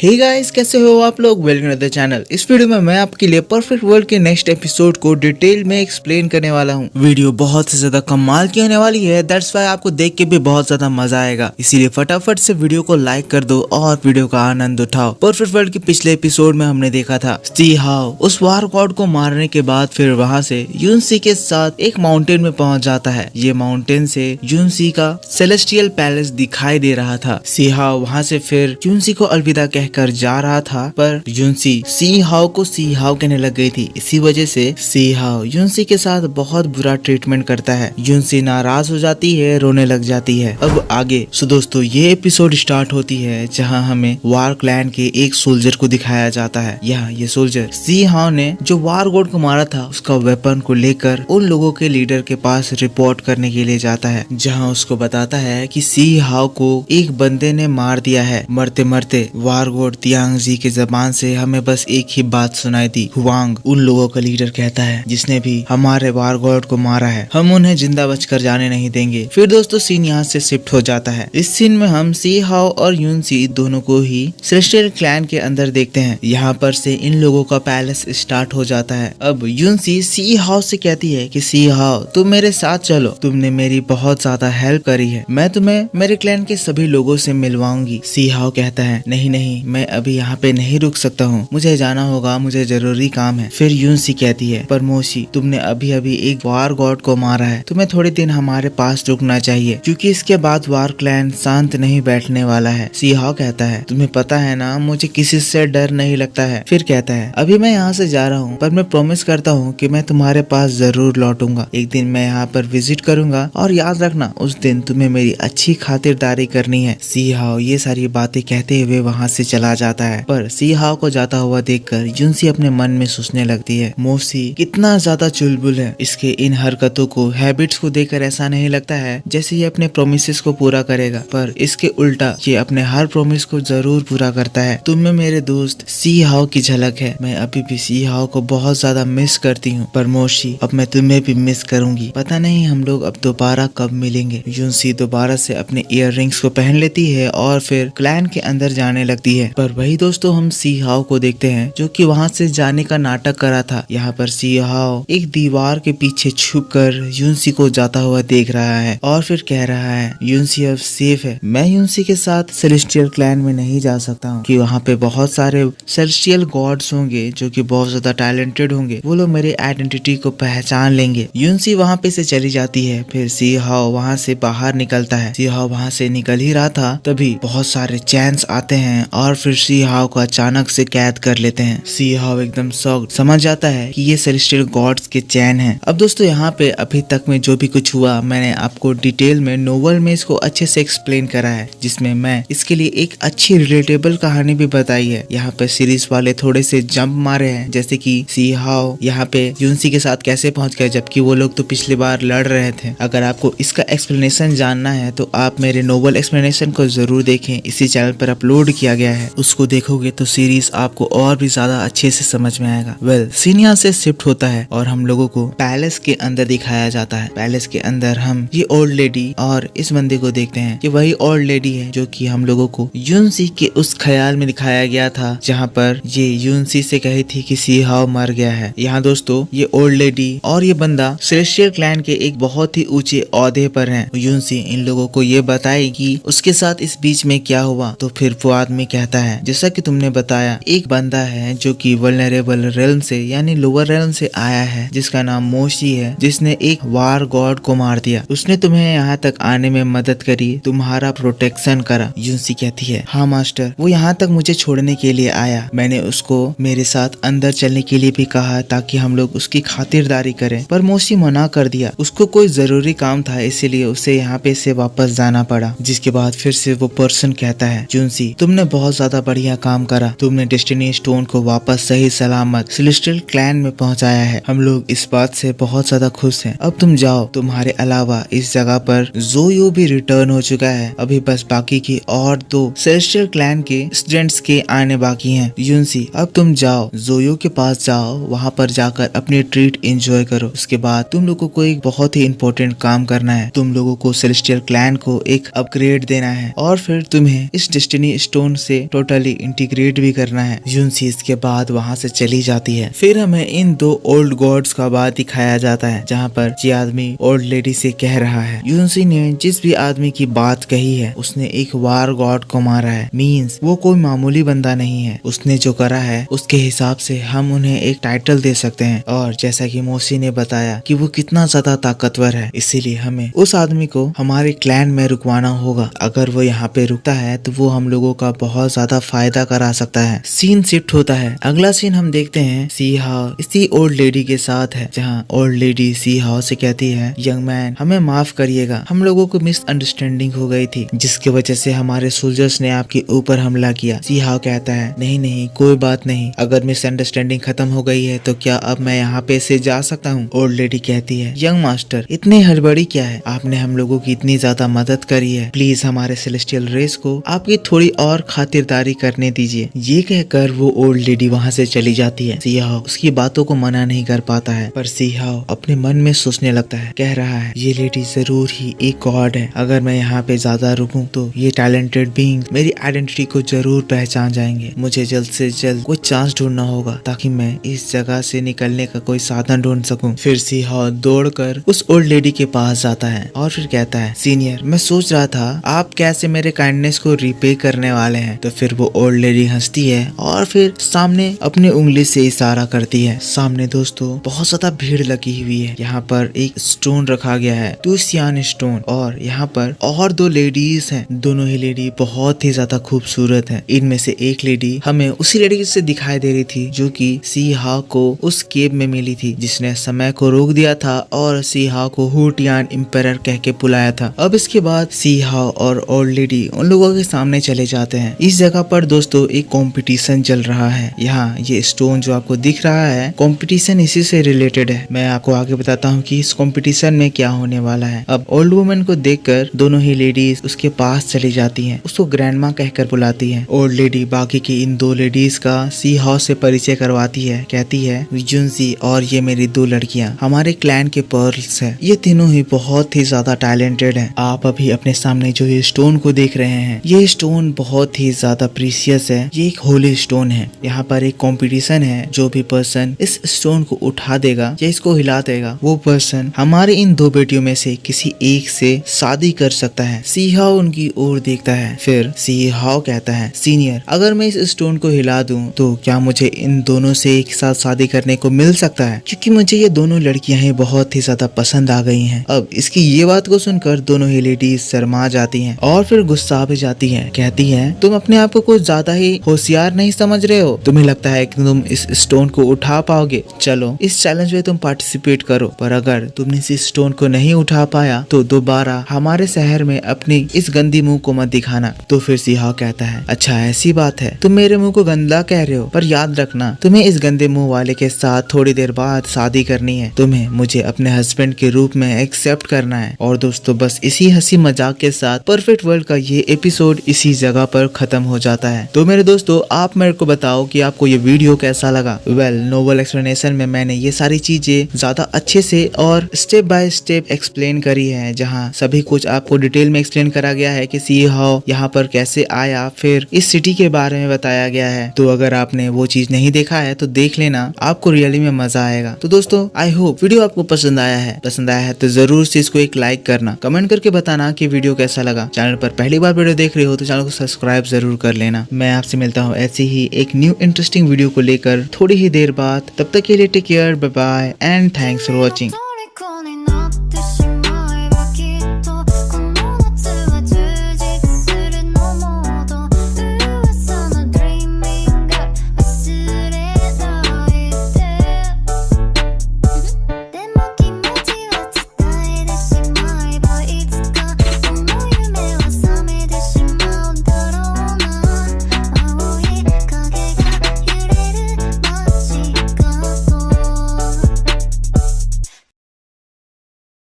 Hey guys, कैसे हो आप लोग। Welcome to the channel. इस वीडियो में मैं आपके लिए परफेक्ट वर्ल्ड के नेक्स्ट एपिसोड को डिटेल में एक्सप्लेन करने वाला हूँ। वीडियो बहुत से ज्यादा कमाल की होने वाली है, दैट्स व्हाई आपको देख के भी बहुत ज्यादा मजा आएगा। इसीलिए फटाफट से वीडियो को लाइक कर दो और वीडियो का आनंद उठाओ। परफेक्ट वर्ल्ड के पिछले एपिसोड में हमने देखा था सी हाओ उस वार गॉड को मारने के बाद फिर वहाँ से यूनसी के साथ एक माउंटेन में पहुँच जाता है। ये माउंटेन से यूनसी का सेलेस्टियल पैलेस दिखाई दे रहा था। सी हाओ वहाँ से फिर यूनसी को अलविदा कहकर जा रहा था, पर यूनसी सी हाओ को सी हाओ कहने लग गई थी। इसी वजह से सी हाओ यूनसी के साथ बहुत बुरा ट्रीटमेंट करता है। यूनसी नाराज हो जाती है, रोने लग जाती है। अब आगे दोस्तों ये एपिसोड स्टार्ट होती है जहां हमें वार क्लैन के एक सोल्जर को दिखाया जाता है। यहाँ ये सोल्जर सी हाओ ने जो वार गॉड को मारा था उसका वेपन को लेकर उन लोगों के लीडर के पास रिपोर्ट करने के लिए जाता है, जहाँ उसको बताता है कि सी हाओ को एक बंदे ने मार दिया है। मरते मरते वार गॉड तियांग जी के जबान से हमें बस एक ही बात सुनाई दी, हुआंग उन लोगों का लीडर कहता है जिसने भी हमारे वार गॉड को मारा है, हम उन्हें जिंदा बचकर जाने नहीं देंगे। फिर दोस्तों सीन यहाँ से शिफ्ट हो जाता है। इस सीन में हम सी हाओ और यूनसी दोनों को ही सेलेस्टियल क्लैन के अंदर देखते हैं। यहाँ पर से इन लोगों का पैलेस स्टार्ट हो जाता है। अब यूनसी सी हाओ से कहती है कि सी हाओ तुम मेरे साथ चलो, तुमने मेरी बहुत ज्यादा हेल्प करी है, मैं तुम्हें मेरे क्लैन के सभी लोगों से मिलवाऊंगी। सी हाओ कहता है नहीं नहीं, मैं अभी यहाँ पे नहीं रुक सकता हूँ, मुझे जाना होगा, मुझे जरूरी काम है। फिर यूनसी कहती है पर मोशी तुमने अभी अभी एक वार गॉड को मारा है, तुम्हें थोड़े दिन हमारे पास रुकना चाहिए क्योंकि इसके बाद वार क्लैन शांत नहीं बैठने वाला है। सी हाओ कहता है तुम्हें पता है ना मुझे किसी से डर नहीं लगता है। फिर कहता है अभी मैं यहाँ से जा रहा हूँ पर मैं प्रॉमिस करता हूँ कि मैं तुम्हारे पास जरूर लौटूंगा। एक दिन मैं यहाँ पर विजिट करूंगा और याद रखना उस दिन तुम्हें मेरी अच्छी खातिरदारी करनी है। सी हाओ ये सारी बातें कहते हुए वहाँ से चला जाता है, पर सी हाओ को जाता हुआ देखकर यूनसी अपने मन में सोचने लगती है मोशी कितना ज्यादा चुलबुल है। इसके इन हरकतों को, हैबिट्स को देखकर ऐसा नहीं लगता है जैसे ये अपने प्रोमिसेस को पूरा करेगा, पर इसके उल्टा ये अपने हर प्रोमिस को जरूर पूरा करता है। तुम में मेरे दोस्त सी हाओ की झलक है, मैं अभी भी सी हाओ को बहुत ज्यादा मिस करती हूँ, पर मोशी अब मैं तुम्हें भी मिस करूंगी, पता नहीं हम लोग अब दोबारा कब मिलेंगे। यूनसी दोबारा से अपने इयर रिंग्स को पहन लेती है और फिर क्लैन के अंदर जाने लगती है। पर वही दोस्तों हम सी हाओ को देखते हैं जो कि वहाँ से जाने का नाटक करा था। यहाँ पर सी हाओ एक दीवार के पीछे छुपकर यूनसी को जाता हुआ देख रहा है और फिर कह रहा है यूनसी अब सेफ है, मैं यूनसी के साथ सेलेस्टियल क्लैन में नहीं जा सकता हूँ कि वहाँ पे बहुत सारे सेलेस्टियल गॉड्स होंगे जो कि बहुत ज्यादा टैलेंटेड होंगे, वो लोग मेरे आइडेंटिटी को पहचान लेंगे। यूनसी वहाँ पे से चली जाती है। फिर सी हाओ वहाँ से बाहर निकलता है। सी हाओ वहाँ से निकल ही रहा था तभी बहुत सारे चैंस आते हैं और फिर सी हाओ को अचानक से कैद कर लेते हैं। सी हाओ एकदम शॉक्ड समझ जाता है कि ये सेलेस्टियल गॉड्स के चैन हैं। अब दोस्तों यहाँ पे अभी तक में जो भी कुछ हुआ मैंने आपको डिटेल में नोवेल में इसको अच्छे से एक्सप्लेन करा है, जिसमें मैं इसके लिए एक अच्छी रिलेटेबल कहानी भी बताई है। यहाँ पे सीरीज वाले थोड़े से जंप मारे हैं, जैसे कि सी हाओ यहाँ पे यूनसी के साथ कैसे पहुंच गया जबकि वो लोग तो पिछली बार लड़ रहे थे। अगर आपको इसका एक्सप्लेनेशन जानना है तो आप मेरे नोवेल एक्सप्लेनेशन को जरूर देखें, इसी चैनल पर अपलोड किया गया है। उसको देखोगे तो सीरीज आपको और भी ज्यादा अच्छे से समझ में आएगा। वेल सीन यहाँ से शिफ्ट होता है और हम लोगों को पैलेस के अंदर दिखाया जाता है। पैलेस के अंदर हम ये ओल्ड लेडी और इस बंदे को देखते हैं कि वही ओल्ड लेडी है जो कि हम लोगों को यूनसी के उस ख्याल में दिखाया गया था जहाँ पर ये यूनसी से कही थी कि सी हाओ मर गया है। यहाँ दोस्तों ये ओल्ड लेडी और ये बंदा सेलेस्टियल क्लैन के एक बहुत ही ऊंचे ओहदे पर हैं। यूनसी इन लोगों को ये बताएगी उसके साथ इस बीच में क्या हुआ। तो फिर वो आदमी कहता है जैसा कि तुमने बताया एक बंदा है जो कि वल्नरेबल रेल्म से यानी लोअर रेल्म से आया है जिसका नाम मोशी है, जिसने एक वार गॉड को मार दिया। उसने तुम्हें यहाँ तक आने में मदद करी, तुम्हारा प्रोटेक्शन करा। यूनसी कहती है हाँ मास्टर, वो यहाँ तक मुझे छोड़ने के लिए आया, मैंने उसको मेरे साथ अंदर चलने के लिए भी कहा ताकि हम लोग उसकी खातिरदारी करें, पर मोशी मना कर दिया। उसको कोई जरूरी काम था इसीलिए उसे यहाँ पे से वापस जाना पड़ा। जिसके बाद फिर से वो पर्सन कहता है यूनसी तुमने बहुत ज्यादा बढ़िया काम करा, तुमने डेस्टिनी स्टोन को वापस सही सलामत सेलेस्टियल क्लैन में पहुंचाया है, हम लोग इस बात से बहुत ज्यादा खुश हैं। अब तुम जाओ, तुम्हारे अलावा इस जगह पर जोयो भी रिटर्न हो चुका है, अभी बस बाकी की और दो सेलेस्टियल क्लैन के स्टूडेंट्स के आने बाकी हैं। यूनसी अब तुम जाओ, जोयो के पास जाओ, वहाँ पर जाकर अपनी ट्रीट एंजॉय करो। उसके बाद तुम लोगों को एक बहुत ही इम्पोर्टेंट काम करना है, तुम लोगों को सेलेस्टियल क्लैन को एक अपग्रेड देना है और फिर तुम्हें इस डेस्टिनी स्टोन से टोटली इंटीग्रेट भी करना है। यूनसी इसके बाद वहाँ से चली जाती है। फिर हमें इन दो ओल्ड गॉड्स का बात दिखाया जाता है, जहाँ पर ये आदमी ओल्ड लेडी से कह रहा है यूनसी ने जिस भी आदमी की बात कही है उसने एक वार गॉड को मारा है, मीन्स वो कोई मामूली बंदा नहीं है। उसने जो करा है उसके हिसाब से हम उन्हें एक टाइटल दे सकते हैं। और जैसा कि मौसी ने बताया कि वो कितना ज्यादा ताकतवर है, इसीलिए हमें उस आदमी को हमारे क्लैन में रुकवाना होगा। अगर वो यहाँ पे रुकता है तो वो हम लोगों का बहुत ज्यादा फायदा करा सकता है। सीन शिफ्ट होता है। अगला सीन हम देखते हैं सी हाओ इसी ओल्ड लेडी के साथ है, जहाँ ओल्ड लेडी सी हाओ से कहती है यंग मैन हमें माफ करिएगा, हम लोगों को मिसअंडरस्टैंडिंग हो गई थी जिसकी वजह से हमारे सोल्जर्स ने आपके ऊपर हमला किया। सी हाओ कहता है नहीं नहीं कोई बात नहीं, अगर मिसअंडरस्टैंडिंग खत्म हो गई है तो क्या अब मैं यहाँ पे से जा सकता हूँ। ओल्ड लेडी कहती है यंग मास्टर इतनी हड़बड़ी क्या है, आपने हम लोगों की इतनी ज्यादा मदद करी है, प्लीज हमारे सेलेस्टियल रेस को आपकी थोड़ी और खातिरदारी करने दीजिए। ये कहकर वो ओल्ड लेडी वहाँ से चली जाती है। सी हाओ उसकी बातों को मना नहीं कर पाता है, पर सी हाओ अपने मन में सोचने लगता है, कह रहा है ये लेडी जरूर ही एक गॉड है, अगर मैं यहाँ पे ज्यादा रुकूं तो ये टैलेंटेड बीइंग मेरी आइडेंटिटी को जरूर पहचान जाएंगे। मुझे जल्द से जल्द कोई चांस ढूंढना होगा ताकि मैं इस जगह से निकलने का कोई साधन ढूंढ सकूं। फिर सी हाओ दौड़कर उस ओल्ड लेडी के पास जाता है और फिर कहता है सीनियर मैं सोच रहा था आप कैसे मेरे काइंडनेस को रिपे करने वाले हैं। तो फिर वो ओल्ड लेडी हंसती है और फिर सामने अपनी उंगली से इशारा करती है। सामने दोस्तों बहुत ज्यादा भीड़ लगी हुई है। यहाँ पर एक स्टोन रखा गया है, टूसियान स्टोन, और यहाँ पर और दो लेडीज हैं। दोनों ही लेडी बहुत ही ज्यादा खूबसूरत है। इनमें से एक लेडी हमें उसी लेडी से दिखाई दे रही थी जो कि सी हाओ को उस केव में मिली थी, जिसने समय को रोक दिया था और सी हाओ को हुटियान एम्परर कह के बुलाया था। अब इसके बाद सी हाओ और ओल्ड लेडी उन लोगों के सामने चले जाते हैं। इस जगह पर दोस्तों एक कंपटीशन चल रहा है। यहाँ ये स्टोन जो आपको दिख रहा है कंपटीशन इसी से रिलेटेड है। मैं आपको आगे बताता हूँ कि इस कंपटीशन में क्या होने वाला है। अब ओल्ड वुमन को देखकर दोनों ही लेडीज उसके पास चली जाती हैं, उसको ग्रैंडमा कहकर बुलाती हैं। ओल्ड लेडी बाकी की इन दो लेडीज का सी हाओ से परिचय करवाती है, कहती है यूनसी और ये मेरी दो लड़कियां हमारे क्लैन के पर्ल्स हैं, ये तीनों ही बहुत ही ज्यादा टैलेंटेड हैं। आप अभी अपने सामने जो ये स्टोन को देख रहे हैं ये स्टोन बहुत ही ज्यादा प्रीशियस है, ये एक होली स्टोन है। यहाँ पर एक कंपटीशन है, जो भी पर्सन इस स्टोन को उठा देगा या इसको हिला देगा वो पर्सन हमारे इन दो बेटियों में से किसी एक से शादी कर सकता है। सी हाओ उनकी ओर देखता है, फिर सी हाओ कहता है सीनियर अगर मैं इस स्टोन को हिला दूं तो क्या मुझे इन दोनों से एक साथ शादी करने को मिल सकता है, क्योंकि मुझे ये दोनों लड़कियां ही बहुत ही ज्यादा पसंद आ गई हैं। अब इसकी ये बात को सुनकर दोनों ही लेडीज शर्मा जाती हैं और फिर गुस्सा भी जाती हैं। कहती हैं तुम अपने आप को कुछ ज्यादा ही होशियार नहीं समझ रहे हो, तुम्हें लगता है कि तुम इस स्टोन को उठा पाओगे, चलो इस चैलेंज में तुम पार्टिसिपेट करो, पर अगर तुमने इस स्टोन को नहीं उठा पाया तो दोबारा हमारे शहर में अपनी इस गंदी मुंह को मत दिखाना। तो फिर सी हाओ कहता है अच्छा ऐसी बात है, तुम मेरे मुंह को गंदा कह रहे हो, पर याद रखना तुम्हें इस गंदे मुंह वाले के साथ थोड़ी देर बाद शादी करनी है, तुम्हें मुझे अपने हस्बैंड के रूप में एक्सेप्ट करना है। और दोस्तों बस इसी हंसी मजाक के साथ परफेक्ट वर्ल्ड का ये एपिसोड इसी जगह पर खत्म हो जाता है। तो मेरे दोस्तों आप मेरे को बताओ कि आपको ये वीडियो कैसा लगा। वेल नोवेल एक्सप्लेनेशन में मैंने ये सारी चीजें ज्यादा अच्छे से और स्टेप बाय स्टेप एक्सप्लेन करी है, जहाँ सभी कुछ आपको डिटेल में एक्सप्लेन करा गया है कि सी हाओ यहाँ पर कैसे आया, फिर इस सिटी के बारे में बताया गया है। तो अगर आपने वो चीज नहीं देखा है तो देख लेना, आपको रियली में मजा आएगा। तो दोस्तों आई होप वीडियो आपको पसंद आया है तो जरूर से इसको एक लाइक करना, कमेंट करके बताना कि वीडियो कैसा लगा। चैनल पर पहली बार वीडियो देख रहे हो तो चैनल को सब्सक्राइब जरूर कर लेना। मैं आपसे मिलता हूँ ऐसी ही एक न्यू इंटरेस्टिंग वीडियो को लेकर थोड़ी ही देर बाद। तब तक के लिए take care, bye bye and thanks for watching.